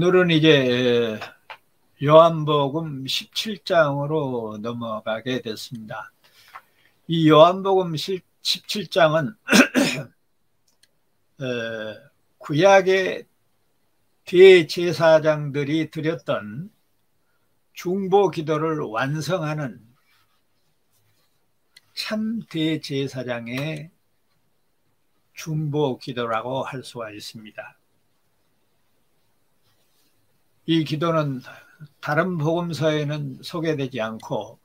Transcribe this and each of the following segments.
오늘은 이제 요한복음 17장으로 넘어가게 됐습니다. 이 요한복음 17장은 구약의 대제사장들이 드렸던 중보 기도를 완성하는 참 대제사장의 중보 기도라고 할 수가 있습니다. 이 기도는 다른 복음서에는 소개되지 않고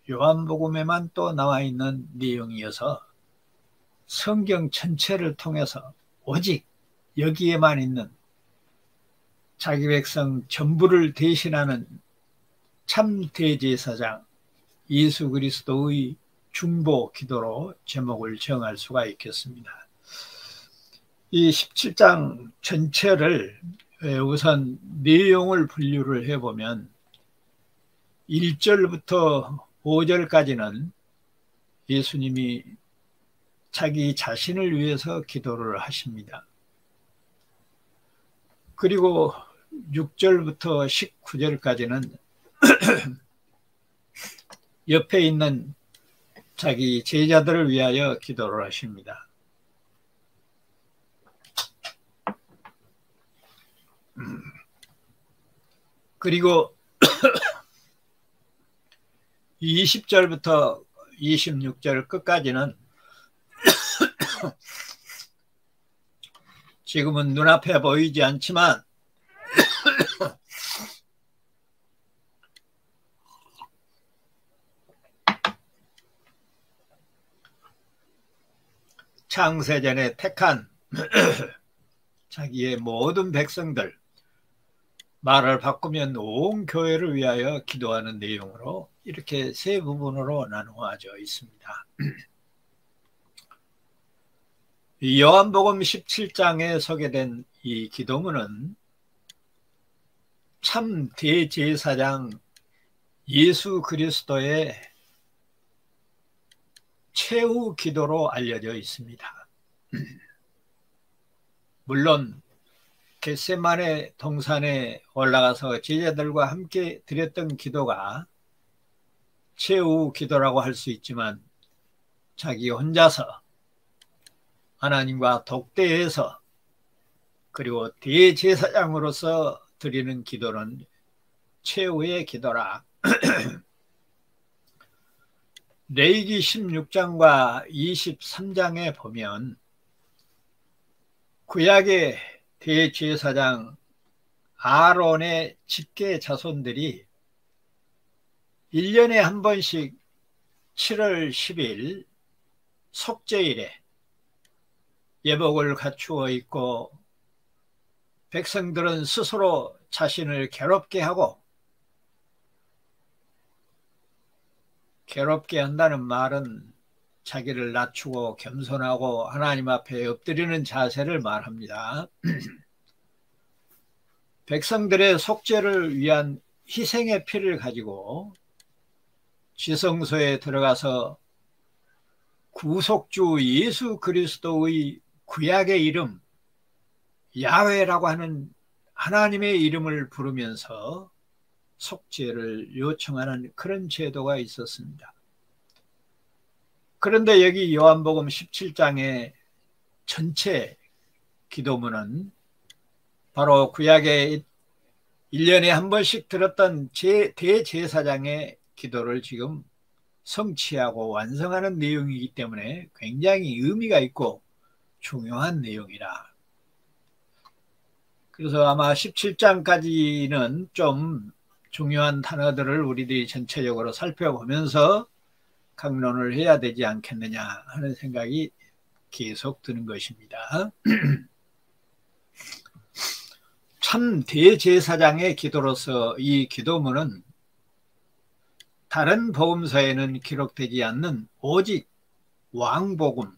요한복음에만 또 나와 있는 내용이어서 성경 전체를 통해서 오직 여기에만 있는 자기 백성 전부를 대신하는 참 대제사장 예수 그리스도의 중보 기도로 제목을 정할 수가 있겠습니다. 이 17장 전체를 우선 내용을 분류를 해보면 1절부터 5절까지는 예수님이 자기 자신을 위해서 기도를 하십니다. 그리고 6절부터 19절까지는 옆에 있는 자기 제자들을 위하여 기도를 하십니다. 그리고 20절부터 26절 끝까지는 지금은 눈앞에 보이지 않지만 창세전에 택한 자기의 모든 백성들, 말을 바꾸면 온 교회를 위하여 기도하는 내용으로 이렇게 세 부분으로 나누어져 있습니다. 요한복음 17장에 소개된 이 기도문은 참 대제사장 예수 그리스도의 최후 기도로 알려져 있습니다. 물론 겟세마네 동산에 올라가서 제자들과 함께 드렸던 기도가 최후 기도라고 할 수 있지만 자기 혼자서 하나님과 독대해서 그리고 대제사장으로서 드리는 기도는 최후의 기도라. 레위기 16장과 23장에 보면 구약의 대제사장 아론의 직계 자손들이 1년에 한 번씩 7월 10일 속죄일에 예복을 갖추어 입고 백성들은 스스로 자신을 괴롭게 하고, 괴롭게 한다는 말은 자기를 낮추고 겸손하고 하나님 앞에 엎드리는 자세를 말합니다. 백성들의 속죄를 위한 희생의 피를 가지고 지성소에 들어가서 구속주 예수 그리스도의 구약의 이름 야훼라고 하는 하나님의 이름을 부르면서 속죄를 요청하는 그런 제도가 있었습니다. 그런데 여기 요한복음 17장의 전체 기도문은 바로 구약에 1년에 한 번씩 들었던 대제사장의 기도를 지금 성취하고 완성하는 내용이기 때문에 굉장히 의미가 있고 중요한 내용이라. 그래서 아마 17장까지는 좀 중요한 단어들을 우리들이 전체적으로 살펴보면서 강론을 해야 되지 않겠느냐 하는 생각이 계속 드는 것입니다. 참 대제사장의 기도로서 이 기도문은 다른 복음서에는 기록되지 않는 오직 왕복음,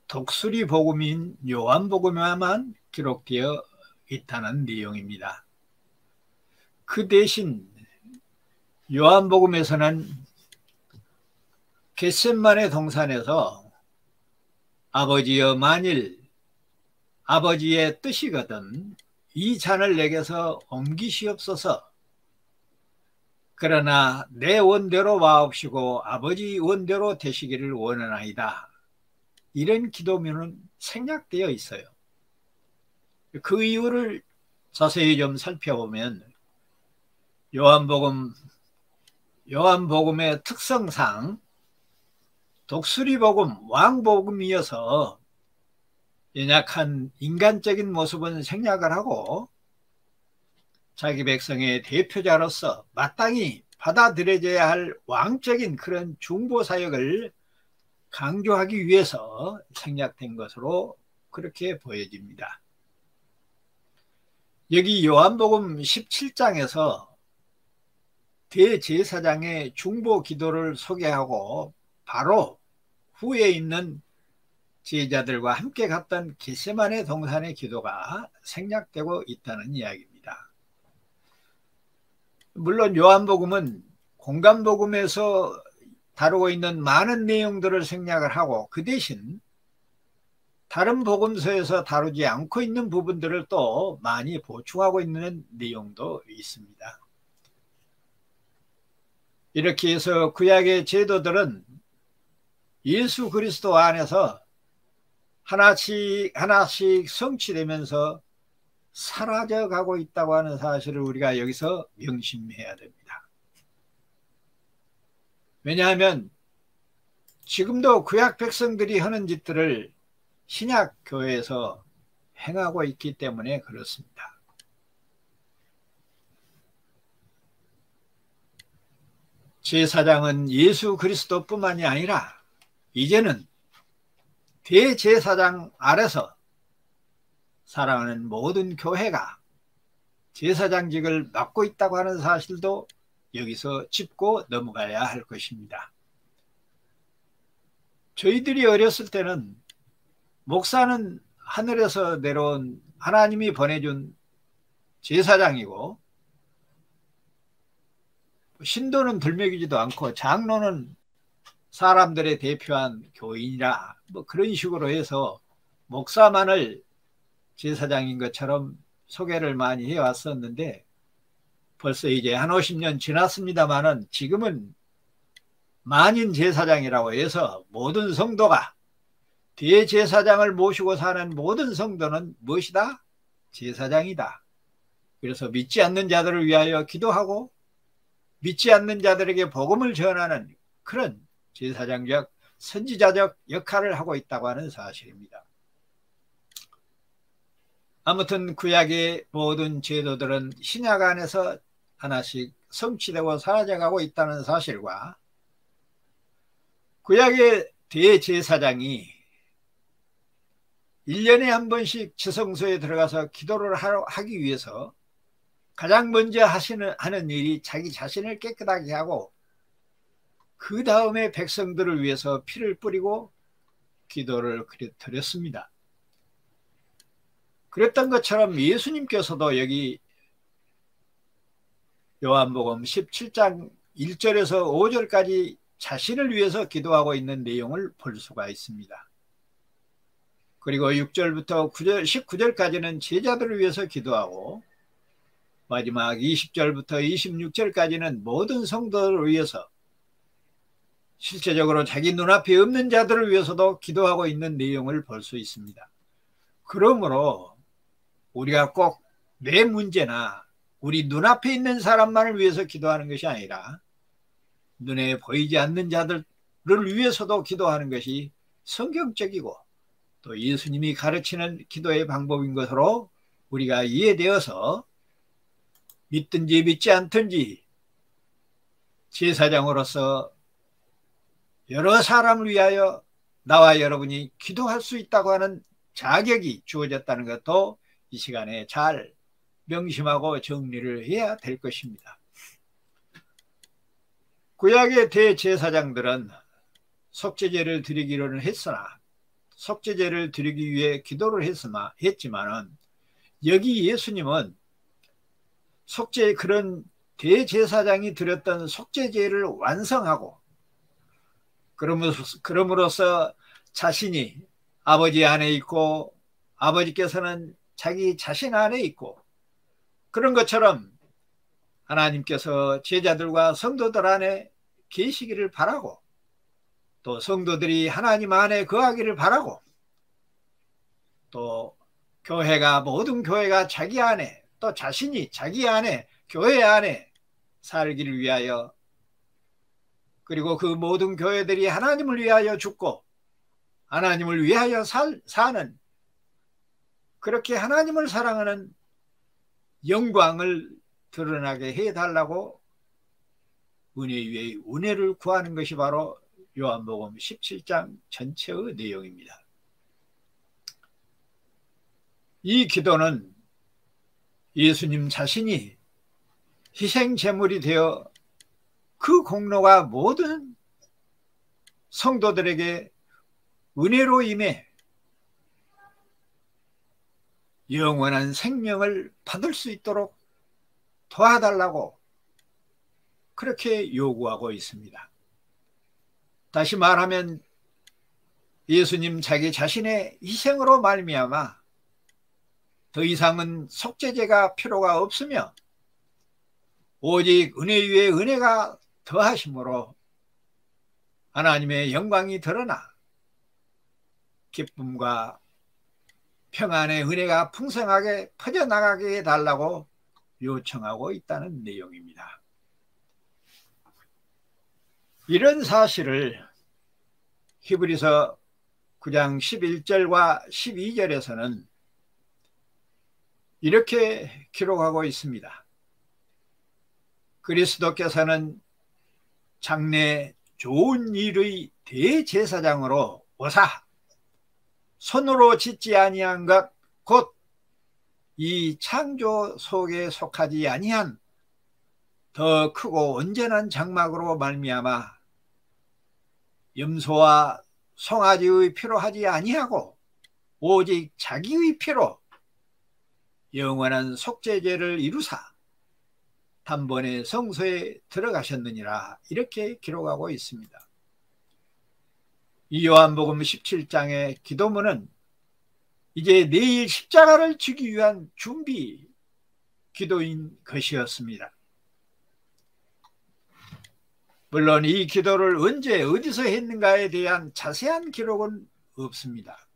독수리 복음인 요한복음에만 기록되어 있다는 내용입니다. 그 대신 요한복음에서는 겟세마네 동산에서 아버지여 만일 아버지의 뜻이거든 이 잔을 내게서 옮기시옵소서. 그러나 내 원대로 마옵시고 아버지 원대로 되시기를 원하나이다. 이런 기도문은 생략되어 있어요. 그 이유를 자세히 좀 살펴보면 요한복음의 특성상 독수리복음, 왕복음이어서 연약한 인간적인 모습은 생략을 하고 자기 백성의 대표자로서 마땅히 받아들여져야 할 왕적인 그런 중보 사역을 강조하기 위해서 생략된 것으로 그렇게 보여집니다. 여기 요한복음 17장에서 대제사장의 중보 기도를 소개하고 바로 후에 있는 제자들과 함께 갔던 겟세마네 동산의 기도가 생략되고 있다는 이야기입니다. 물론 요한복음은 공간복음에서 다루고 있는 많은 내용들을 생략을 하고 그 대신 다른 복음서에서 다루지 않고 있는 부분들을 또 많이 보충하고 있는 내용도 있습니다. 이렇게 해서 구약의 제도들은 예수 그리스도 안에서 하나씩 성취되면서 사라져가고 있다고 하는 사실을 우리가 여기서 명심해야 됩니다. 왜냐하면 지금도 구약 백성들이 하는 짓들을 신약 교회에서 행하고 있기 때문에 그렇습니다. 제사장은 예수 그리스도뿐만이 아니라 이제는 대제사장 아래서 살아가는 모든 교회가 제사장직을 맡고 있다고 하는 사실도 여기서 짚고 넘어가야 할 것입니다. 저희들이 어렸을 때는 목사는 하늘에서 내려온 하나님이 보내준 제사장이고 신도는 들먹이지도 않고 장로는 사람들의 대표한 교인이라 뭐 그런 식으로 해서 목사만을 제사장인 것처럼 소개를 많이 해왔었는데 벌써 이제 한 50년 지났습니다만은 지금은 만인 제사장이라고 해서 모든 성도가 대제사장을 모시고 사는 모든 성도는 무엇이다? 제사장이다. 그래서 믿지 않는 자들을 위하여 기도하고 믿지 않는 자들에게 복음을 전하는 그런 제사장적 선지자적 역할을 하고 있다고 하는 사실입니다. 아무튼 구약의 모든 제도들은 신약 안에서 하나씩 성취되고 사라져가고 있다는 사실과 구약의 대제사장이 1년에 한 번씩 지성소에 들어가서 기도를 하기 위해서 가장 먼저 하는 일이 자기 자신을 깨끗하게 하고 그 다음에 백성들을 위해서 피를 뿌리고 기도를 드렸습니다. 그랬던 것처럼 예수님께서도 여기 요한복음 17장 1절에서 5절까지 자신을 위해서 기도하고 있는 내용을 볼 수가 있습니다. 그리고 6절부터 19절까지는 제자들을 위해서 기도하고 마지막 20절부터 26절까지는 모든 성도를 위해서 실제적으로 자기 눈앞에 없는 자들을 위해서도 기도하고 있는 내용을 볼 수 있습니다. 그러므로 우리가 꼭 내 문제나 우리 눈앞에 있는 사람만을 위해서 기도하는 것이 아니라 눈에 보이지 않는 자들을 위해서도 기도하는 것이 성경적이고 또 예수님이 가르치는 기도의 방법인 것으로 우리가 이해되어서 믿든지 믿지 않든지 제사장으로서 여러 사람을 위하여 나와 여러분이 기도할 수 있다고 하는 자격이 주어졌다는 것도 이 시간에 잘 명심하고 정리를 해야 될 것입니다. 구약의 대제사장들은 속죄제를 드리기로는 했으나 속죄제를 드리기 위해 기도를 했지만은 여기 예수님은 그런 대제사장이 드렸던 속죄제를 완성하고 그럼으로써 자신이 아버지 안에 있고 아버지께서는 자기 자신 안에 있고 그런 것처럼 하나님께서 제자들과 성도들 안에 계시기를 바라고, 또 성도들이 하나님 안에 거하기를 바라고, 또 교회가, 모든 교회가 자기 안에, 또 자신이 자기 안에, 교회 안에 살기를 위하여, 그리고 그 모든 교회들이 하나님을 위하여 죽고 하나님을 위하여 사는, 그렇게 하나님을 사랑하는 영광을 드러나게 해달라고 은혜 위에 은혜를 구하는 것이 바로 요한복음 17장 전체의 내용입니다. 이 기도는 예수님 자신이 희생제물이 되어 그 공로가 모든 성도들에게 은혜로 임해 영원한 생명을 받을 수 있도록 도와달라고 그렇게 요구하고 있습니다. 다시 말하면 예수님 자기 자신의 희생으로 말미암아 더 이상은 속죄제가 필요가 없으며 오직 은혜 위에 은혜가 더하심으로 하나님의 영광이 드러나 기쁨과 평안의 은혜가 풍성하게 퍼져나가게 해달라고 요청하고 있다는 내용입니다. 이런 사실을 히브리서 9장 11절과 12절에서는 이렇게 기록하고 있습니다. 그리스도께서는 장래 좋은 일의 대제사장으로 오사 손으로 짓지 아니한 것 곧 이 창조 속에 속하지 아니한 더 크고 온전한 장막으로 말미암아 염소와 송아지의 피로 하지 아니하고 오직 자기의 피로 영원한 속죄제를 이루사 단번에 성소에 들어가셨느니라, 이렇게 기록하고 있습니다. 이 요한복음 17장의 기도문은 이제 내일 십자가를 지기 위한 준비 기도인 것이었습니다. 물론 이 기도를 언제 어디서 했는가에 대한 자세한 기록은 없습니다.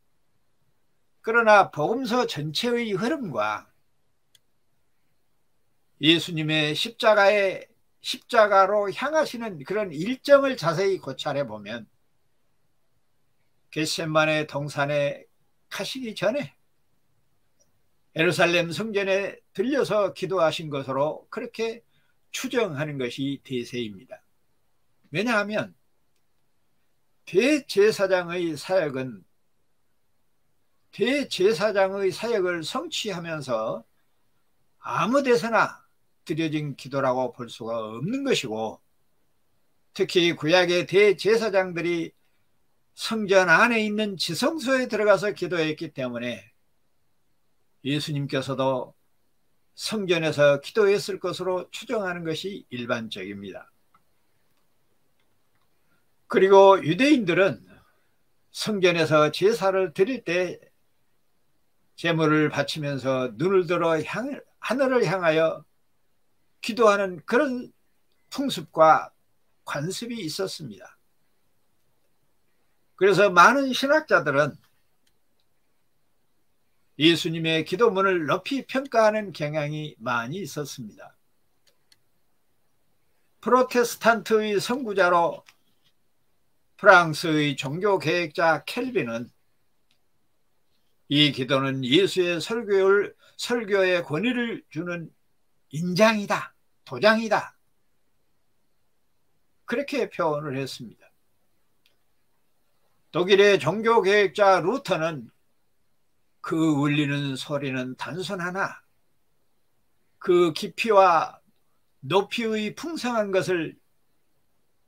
그러나 복음서 전체의 흐름과 예수님의 십자가로 향하시는 그런 일정을 자세히 고찰해 보면 겟세마네 동산에 가시기 전에 예루살렘 성전에 들려서 기도하신 것으로 그렇게 추정하는 것이 대세입니다. 왜냐하면 대제사장의 사역을 성취하면서 아무 데서나 드려진 기도라고 볼 수가 없는 것이고, 특히 구약의 대제사장들이 성전 안에 있는 지성소에 들어가서 기도했기 때문에 예수님께서도 성전에서 기도했을 것으로 추정하는 것이 일반적입니다. 그리고 유대인들은 성전에서 제사를 드릴 때 제물을 바치면서 눈을 들어 하늘을 향하여 기도하는 그런 풍습과 관습이 있었습니다. 그래서 많은 신학자들은 예수님의 기도문을 높이 평가하는 경향이 많이 있었습니다. 프로테스탄트의 선구자로 프랑스의 종교개혁자 켈빈은 이 기도는 예수의 설교의 권위를 주는 인장이다, 도장이다, 그렇게 표현을 했습니다. 독일의 종교개혁자 루터는 그 울리는 소리는 단순하나 그 깊이와 높이의 풍성한 것을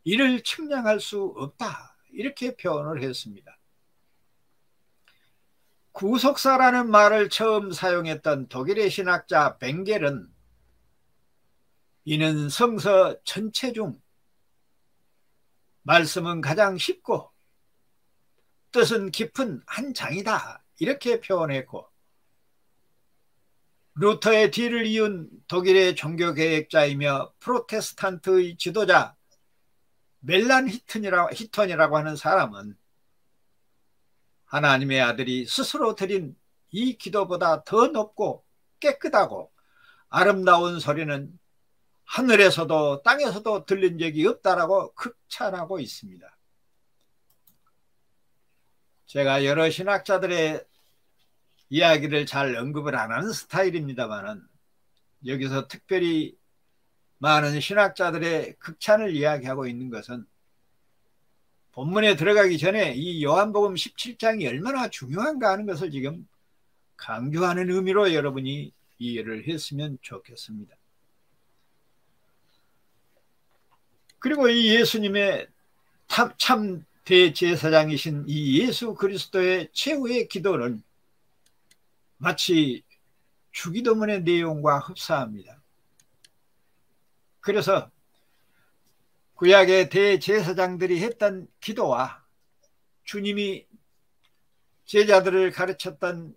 이를 측량할 수 없다, 이렇게 표현을 했습니다. 구속사라는 말을 처음 사용했던 독일의 신학자 벵겔은 이는 성서 전체 중 말씀은 가장 쉽고 뜻은 깊은 한 장이다, 이렇게 표현했고, 루터의 뒤를 이은 독일의 종교개혁자이며 프로테스탄트의 지도자 멜란 히턴이라고 하는 사람은 하나님의 아들이 스스로 드린 이 기도보다 더 높고 깨끗하고 아름다운 소리는 하늘에서도 땅에서도 들린 적이 없다라고 극찬하고 있습니다. 제가 여러 신학자들의 이야기를 잘 언급을 안 하는 스타일입니다만 여기서 특별히 많은 신학자들의 극찬을 이야기하고 있는 것은 본문에 들어가기 전에 이 요한복음 17장이 얼마나 중요한가 하는 것을 지금 강조하는 의미로 여러분이 이해를 했으면 좋겠습니다. 그리고 이 예수님의 참 대제사장이신 이 예수 그리스도의 최후의 기도는 마치 주기도문의 내용과 흡사합니다. 그래서 구약의 대제사장들이 했던 기도와 주님이 제자들을 가르쳤던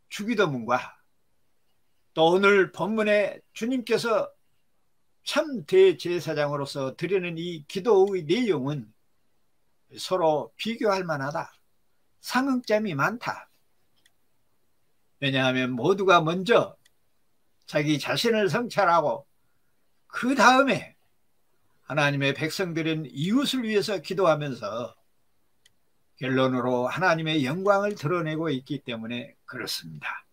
주기도문과 또 오늘 본문에 주님께서 참 대제사장으로서 드리는 이 기도의 내용은 서로 비교할 만하다. 상응점이 많다. 왜냐하면 모두가 먼저 자기 자신을 성찰하고 그 다음에 하나님의 백성들인 이웃을 위해서 기도하면서 결론으로 하나님의 영광을 드러내고 있기 때문에 그렇습니다.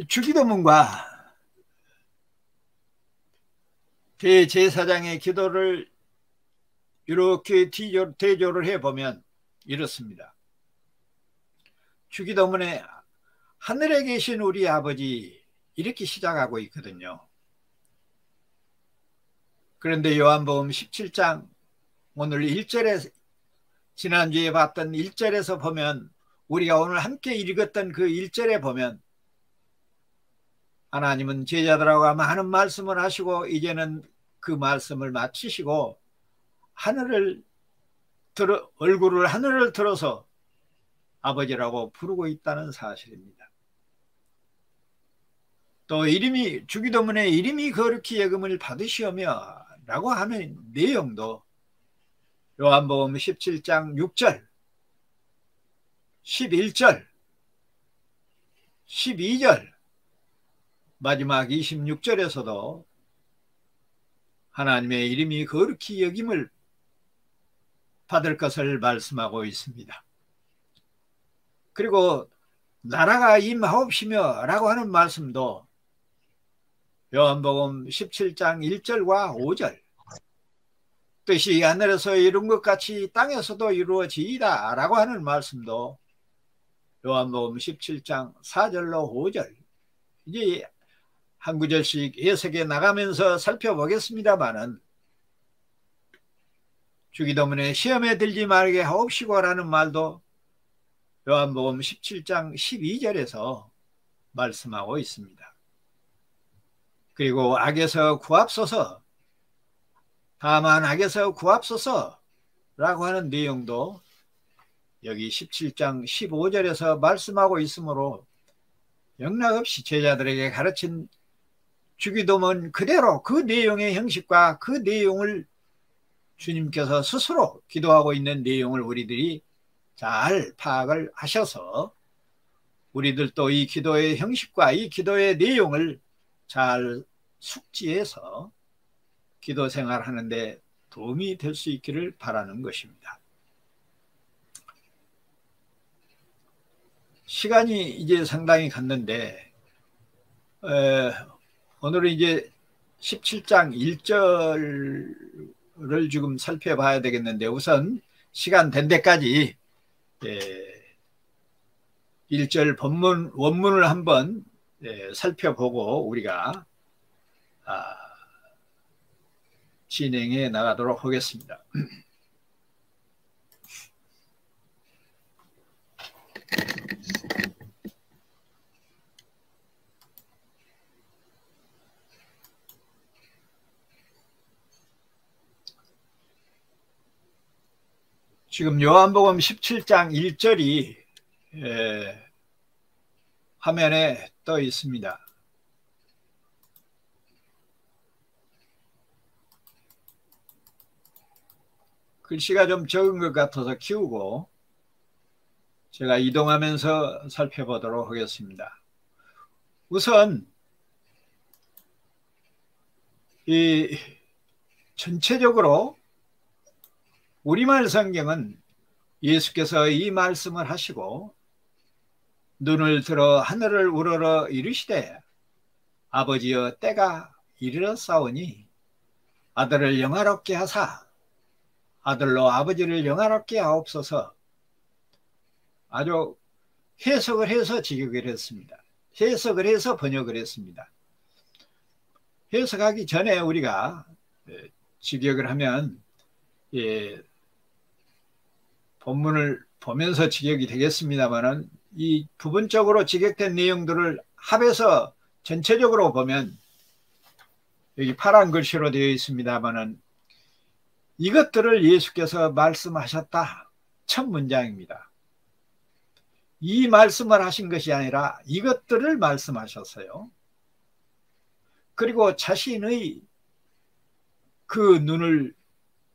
주기도문과 대제사장의 기도를 이렇게 대조를 해보면 이렇습니다. 주기도문에 하늘에 계신 우리 아버지 이렇게 시작하고 있거든요. 그런데 요한복음 17장 오늘 1절에 지난주에 봤던 1절에서 보면 우리가 오늘 함께 읽었던 그 1절에 보면 하나님은 제자들하고 많은 말씀을 하시고 이제는 그 말씀을 마치시고 얼굴을 하늘을 들어서 아버지라고 부르고 있다는 사실입니다. 또 주기도문에 이름이 거룩히 여김을 받으시오며 라고 하는 내용도 요한복음 17장 6절, 11절, 12절, 마지막 26절에서도 하나님의 이름이 거룩히 여김을 받을 것을 말씀하고 있습니다. 그리고 나라가 임하옵시며 라고 하는 말씀도 요한복음 17장 1절과 5절 뜻이 하늘에서 이룬 것 같이 땅에서도 이루어지이다 라고 하는 말씀도 요한복음 17장 4절로 5절 이제 한 구절씩 해석해 나가면서 살펴보겠습니다마는 주기도문에 시험에 들지 말게 하옵시고 라는 말도 요한복음 17장 12절에서 말씀하고 있습니다. 그리고 악에서 구합소서, 다만 악에서 구합소서 라고 하는 내용도 여기 17장 15절에서 말씀하고 있으므로 영락없이 제자들에게 가르친 주기도문 그대로 그 내용의 형식과 그 내용을 주님께서 스스로 기도하고 있는 내용을 우리들이 잘 파악을 하셔서 우리들도 이 기도의 형식과 이 기도의 내용을 잘 숙지해서 기도 생활하는 데 도움이 될 수 있기를 바라는 것입니다. 시간이 이제 상당히 갔는데 오늘은 이제 17장 1절을 지금 살펴봐야 되겠는데 우선 시간 된 데까지 1절 원문을 한번 살펴보고 우리가 진행해 나가도록 하겠습니다. 지금 요한복음 17장 1절이 화면에 떠 있습니다. 글씨가 좀 적은 것 같아서 키우고 제가 이동하면서 살펴보도록 하겠습니다. 우선 이 전체적으로 우리말 성경은 예수께서 이 말씀을 하시고 눈을 들어 하늘을 우러러 이르시되 아버지여 때가 이르렀사오니 아들을 영화롭게 하사 아들로 아버지를 영화롭게 하옵소서. 아주 해석을 해서 직역을 했습니다. 해석을 해서 번역을 했습니다. 해석하기 전에 우리가 직역을 하면 본문을 보면서 직역이 되겠습니다만은 이 부분적으로 직역된 내용들을 합해서 전체적으로 보면 여기 파란 글씨로 되어 있습니다만은 이것들을 예수께서 말씀하셨다. 첫 문장입니다. 이 말씀을 하신 것이 아니라 이것들을 말씀하셨어요. 그리고 자신의 그 눈을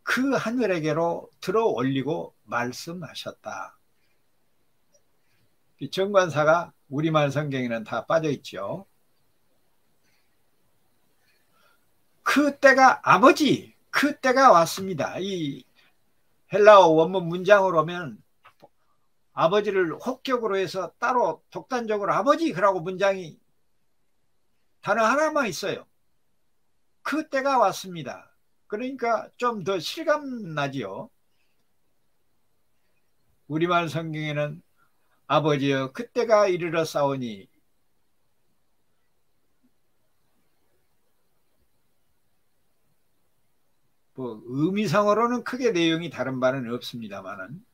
그 하늘에게로 들어 올리고 말씀하셨다. 이 정관사가 우리말 성경에는 다 빠져 있죠. 그 때가 아버지, 그 때가 왔습니다. 이 헬라어 원문 문장으로 오면 아버지를 혹격으로 해서 따로 독단적으로 아버지 그라고 문장이 단어 하나만 있어요. 그 때가 왔습니다. 그러니까 좀 더 실감 나지요. 우리말 성경에는 아버지여 그때가 이르러 싸우니 뭐 의미상으로는 크게 내용이 다른 바는 없습니다만은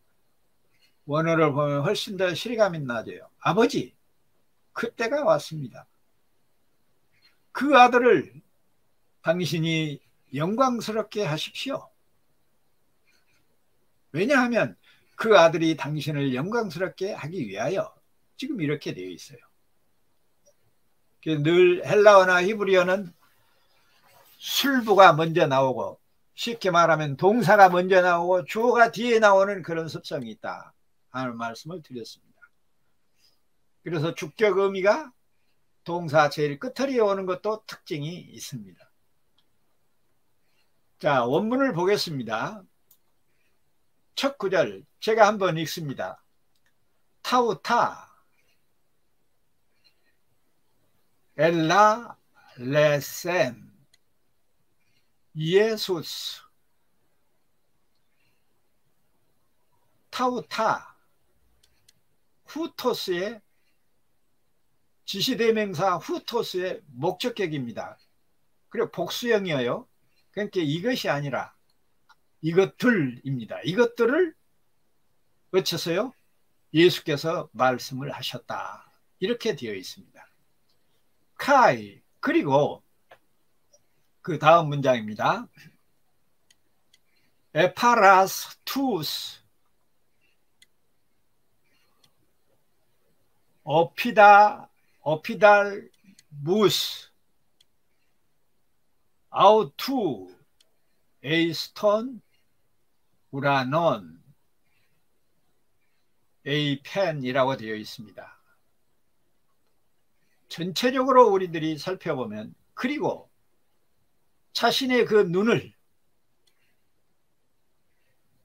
원어를 보면 훨씬 더 실감이 나죠. 아버지 그때가 왔습니다. 그 아들을 당신이 영광스럽게 하십시오. 왜냐하면 그 아들이 당신을 영광스럽게 하기 위하여 지금 이렇게 되어 있어요. 늘 헬라어나 히브리어는 술부가 먼저 나오고 쉽게 말하면 동사가 먼저 나오고 주어가 뒤에 나오는 그런 습성이 있다 하는 말씀을 드렸습니다. 그래서 주격 의미가 동사 제일 끝처리에 오는 것도 특징이 있습니다. 자, 원문을 보겠습니다. 첫 구절 제가 한번 읽습니다. 타우타 엘라 레셈 예수스. 타우타 후토스의 지시대명사 후토스의 목적격입니다. 그리고 복수형이에요. 그러니까 이것이 아니라 이것들입니다. 이것들을 어째서요? 예수께서 말씀을 하셨다. 이렇게 되어 있습니다. 카이 그리고 그 다음 문장입니다. 에파라스 투스 오피달 무스 아우투 에이스톤 우라논 에이펜이라고 되어 있습니다. 전체적으로 우리들이 살펴보면 그리고 자신의 그 눈을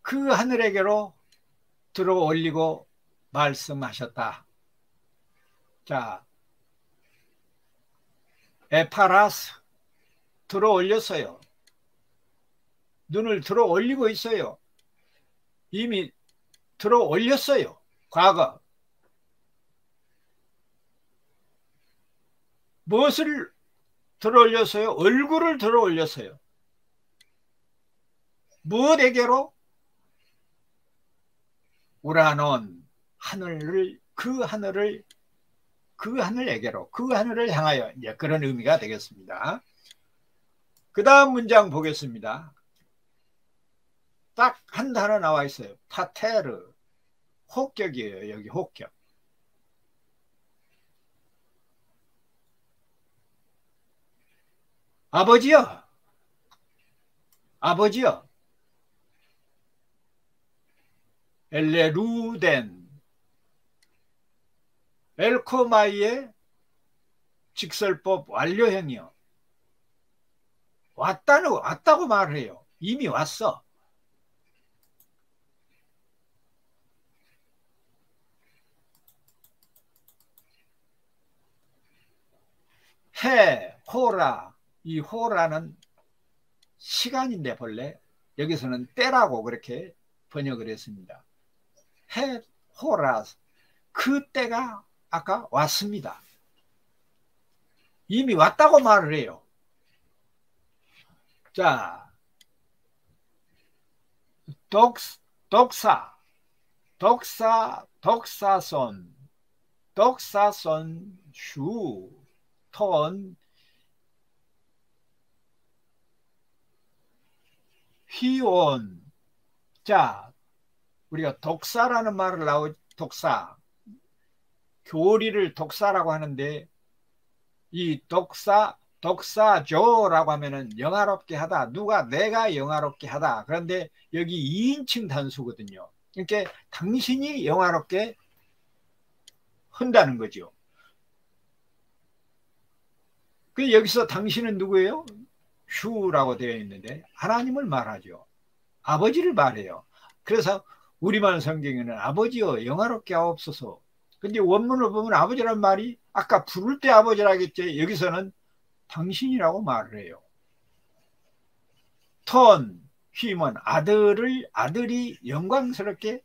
그 하늘에게로 들어 올리고 말씀하셨다. 자, 에파라스 들어 올렸어요. 눈을 들어 올리고 있어요. 이미 들어 올렸어요. 과거. 무엇을 들어 올렸어요? 얼굴을 들어 올렸어요. 무엇에게로? 우라논 하늘을 그 하늘에게로 그 하늘을 향하여 이제 그런 의미가 되겠습니다. 그 다음 문장 보겠습니다. 딱 한 단어 나와 있어요. 파테르. 혹격이에요. 여기 혹격. 아버지여, 아버지여, 엘레루덴, 엘코마이의 직설법 완료형이요. 왔다고 말을 해요. 이미 왔어. 해, 호라. 이 호라는 시간인데 본래 여기서는 때라고 그렇게 번역을 했습니다. 해, 호라. 그 때가 아까 왔습니다. 이미 왔다고 말을 해요. 자, 독사, 독사손, 슈, 톤, 휘온. 자, 우리가 독사라는 말을 독사, 교리를 독사라고 하는데 이 독사조라고 하면은 영화롭게 하다. 내가 영화롭게 하다. 그런데 여기 2인칭 단수거든요. 그러니까 당신이 영화롭게 한다는 거죠. 그 여기서 당신은 누구예요? 슈라고 되어 있는데 하나님을 말하죠. 아버지를 말해요. 그래서 우리말 성경에는 아버지여 영화롭게 하옵소서. 근데 원문을 보면 아버지란 말이 아까 부를 때 아버지라겠지. 여기서는 당신이라고 말을 해요. 톤, 휘먼, 아들이 영광스럽게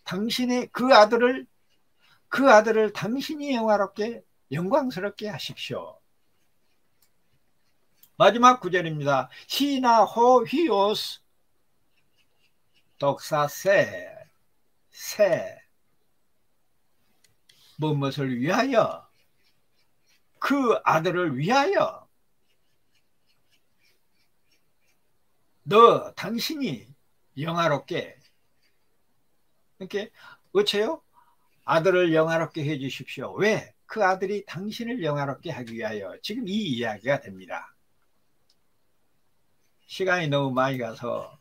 당신의 그 아들을 당신이 영화롭게 영광스럽게 하십시오. 마지막 구절입니다. 히나호 휘오스 독사세 무엇을 위하여 그 아들을 위하여 당신이 영화롭게 이렇게 어째요? 아들을 영화롭게 해 주십시오. 왜? 그 아들이 당신을 영화롭게 하기 위하여. 지금 이 이야기가 됩니다. 시간이 너무 많이 가서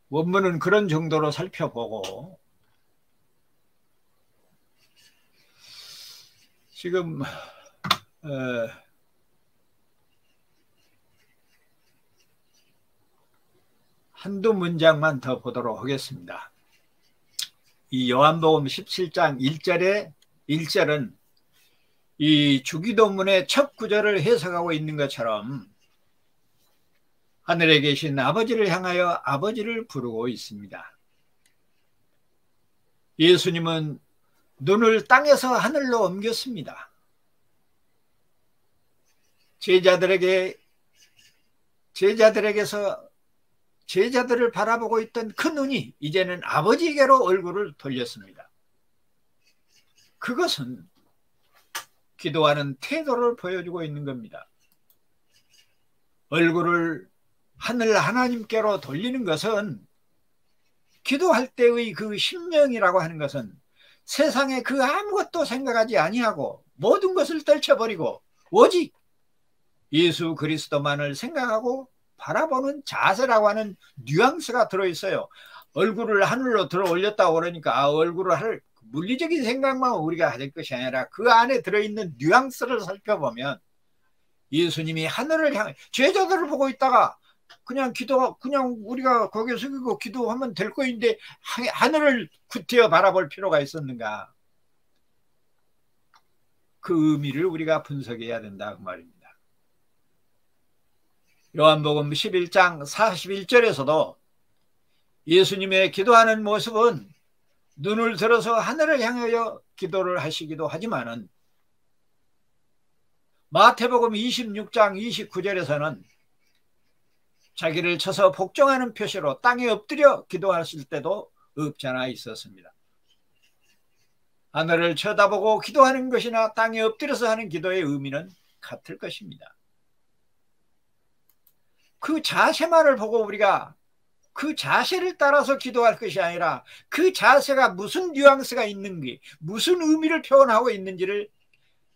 원문은 그런 정도로 살펴보고 지금 한두 문장만 더 보도록 하겠습니다. 이 요한복음 17장 1절은 이 주기도문의 첫 구절을 해석하고 있는 것처럼 하늘에 계신 아버지를 향하여 아버지를 부르고 있습니다. 예수님은 눈을 땅에서 하늘로 옮겼습니다. 제자들을 바라보고 있던 그 눈이 이제는 아버지에게로 얼굴을 돌렸습니다. 그것은 기도하는 태도를 보여주고 있는 겁니다. 얼굴을 하나님께로 돌리는 것은 기도할 때의 그 심령이라고 하는 것은 세상에 그 아무것도 생각하지 아니하고 모든 것을 떨쳐버리고 오직 예수 그리스도만을 생각하고 바라보는 자세라고 하는 뉘앙스가 들어있어요. 얼굴을 하늘로 들어 올렸다고 그러니까 얼굴을 물리적인 생각만 우리가 할 것이 아니라 그 안에 들어있는 뉘앙스를 살펴보면 예수님이 하늘을 향해 제자들을 보고 있다가 그냥 우리가 거기에 숙이고 기도하면 될 거인데 하늘을 굳히어 바라볼 필요가 있었는가? 그 의미를 우리가 분석해야 된다 그 말입니다. 요한복음 11장 41절에서도 예수님의 기도하는 모습은 눈을 들어서 하늘을 향하여 기도를 하시기도 하지만은 마태복음 26장 29절에서는 자기를 쳐서 복종하는 표시로 땅에 엎드려 기도하실 때도 없지 않아 있었습니다. 하늘을 쳐다보고 기도하는 것이나 땅에 엎드려서 하는 기도의 의미는 같을 것입니다. 그 자세만을 보고 우리가 그 자세를 따라서 기도할 것이 아니라 그 자세가 무슨 뉘앙스가 있는지 무슨 의미를 표현하고 있는지를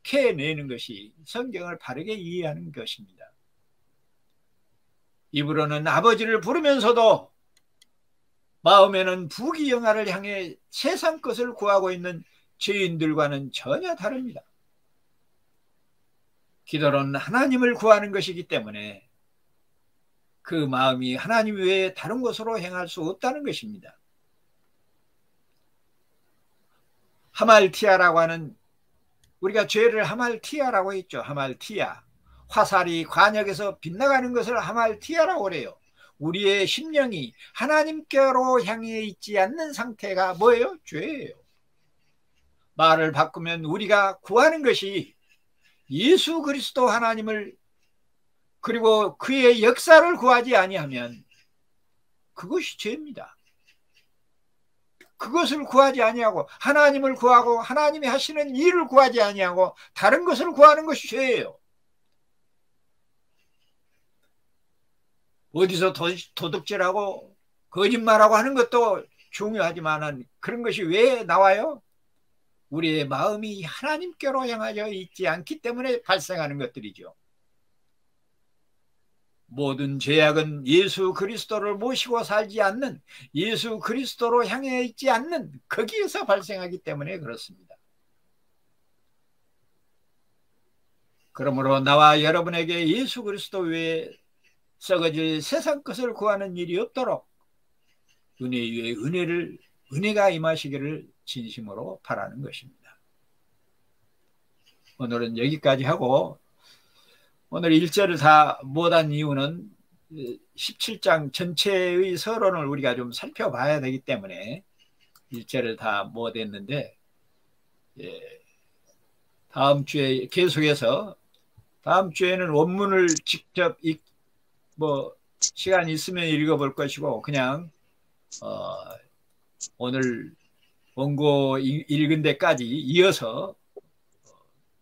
캐내는 것이 성경을 바르게 이해하는 것입니다. 입으로는 아버지를 부르면서도 마음에는 부귀영화를 향해 세상 것을 구하고 있는 죄인들과는 전혀 다릅니다. 기도는 하나님을 구하는 것이기 때문에 그 마음이 하나님 외에 다른 곳으로 행할 수 없다는 것입니다. 하말티아라고 하는, 우리가 죄를 하말티아라고 했죠. 하말티아. 화살이 관역에서 빗나가는 것을 하말티아라고 그래요. 우리의 심령이 하나님께로 향해 있지 않는 상태가 뭐예요? 죄예요. 말을 바꾸면 우리가 구하는 것이 예수 그리스도 하나님을 그리고 그의 역사를 구하지 아니하면 그것이 죄입니다. 그것을 구하지 아니하고 하나님을 구하고 하나님이 하시는 일을 구하지 아니하고 다른 것을 구하는 것이 죄예요. 어디서 도둑질하고 거짓말하고 하는 것도 중요하지만 그런 것이 왜 나와요? 우리의 마음이 하나님께로 향하여 있지 않기 때문에 발생하는 것들이죠. 모든 죄악은 예수 그리스도를 모시고 살지 않는, 예수 그리스도로 향해 있지 않는 거기에서 발생하기 때문에 그렇습니다. 그러므로 나와 여러분에게 예수 그리스도 외에 썩어질 세상 것을 구하는 일이 없도록 은혜 위에 은혜가 임하시기를 진심으로 바라는 것입니다. 오늘은 여기까지 하고, 오늘 1절을 다 못한 이유는 17장 전체의 서론을 우리가 좀 살펴봐야 되기 때문에 1절을 다 못했는데, 다음 주에 계속해서, 다음 주에는 원문을 직접 시간 있으면 읽어볼 것이고, 그냥 오늘 원고 읽은 데까지 이어서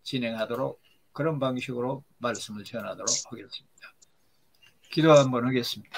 진행하도록, 그런 방식으로 말씀을 전하도록 하겠습니다. 기도 한번 하겠습니다.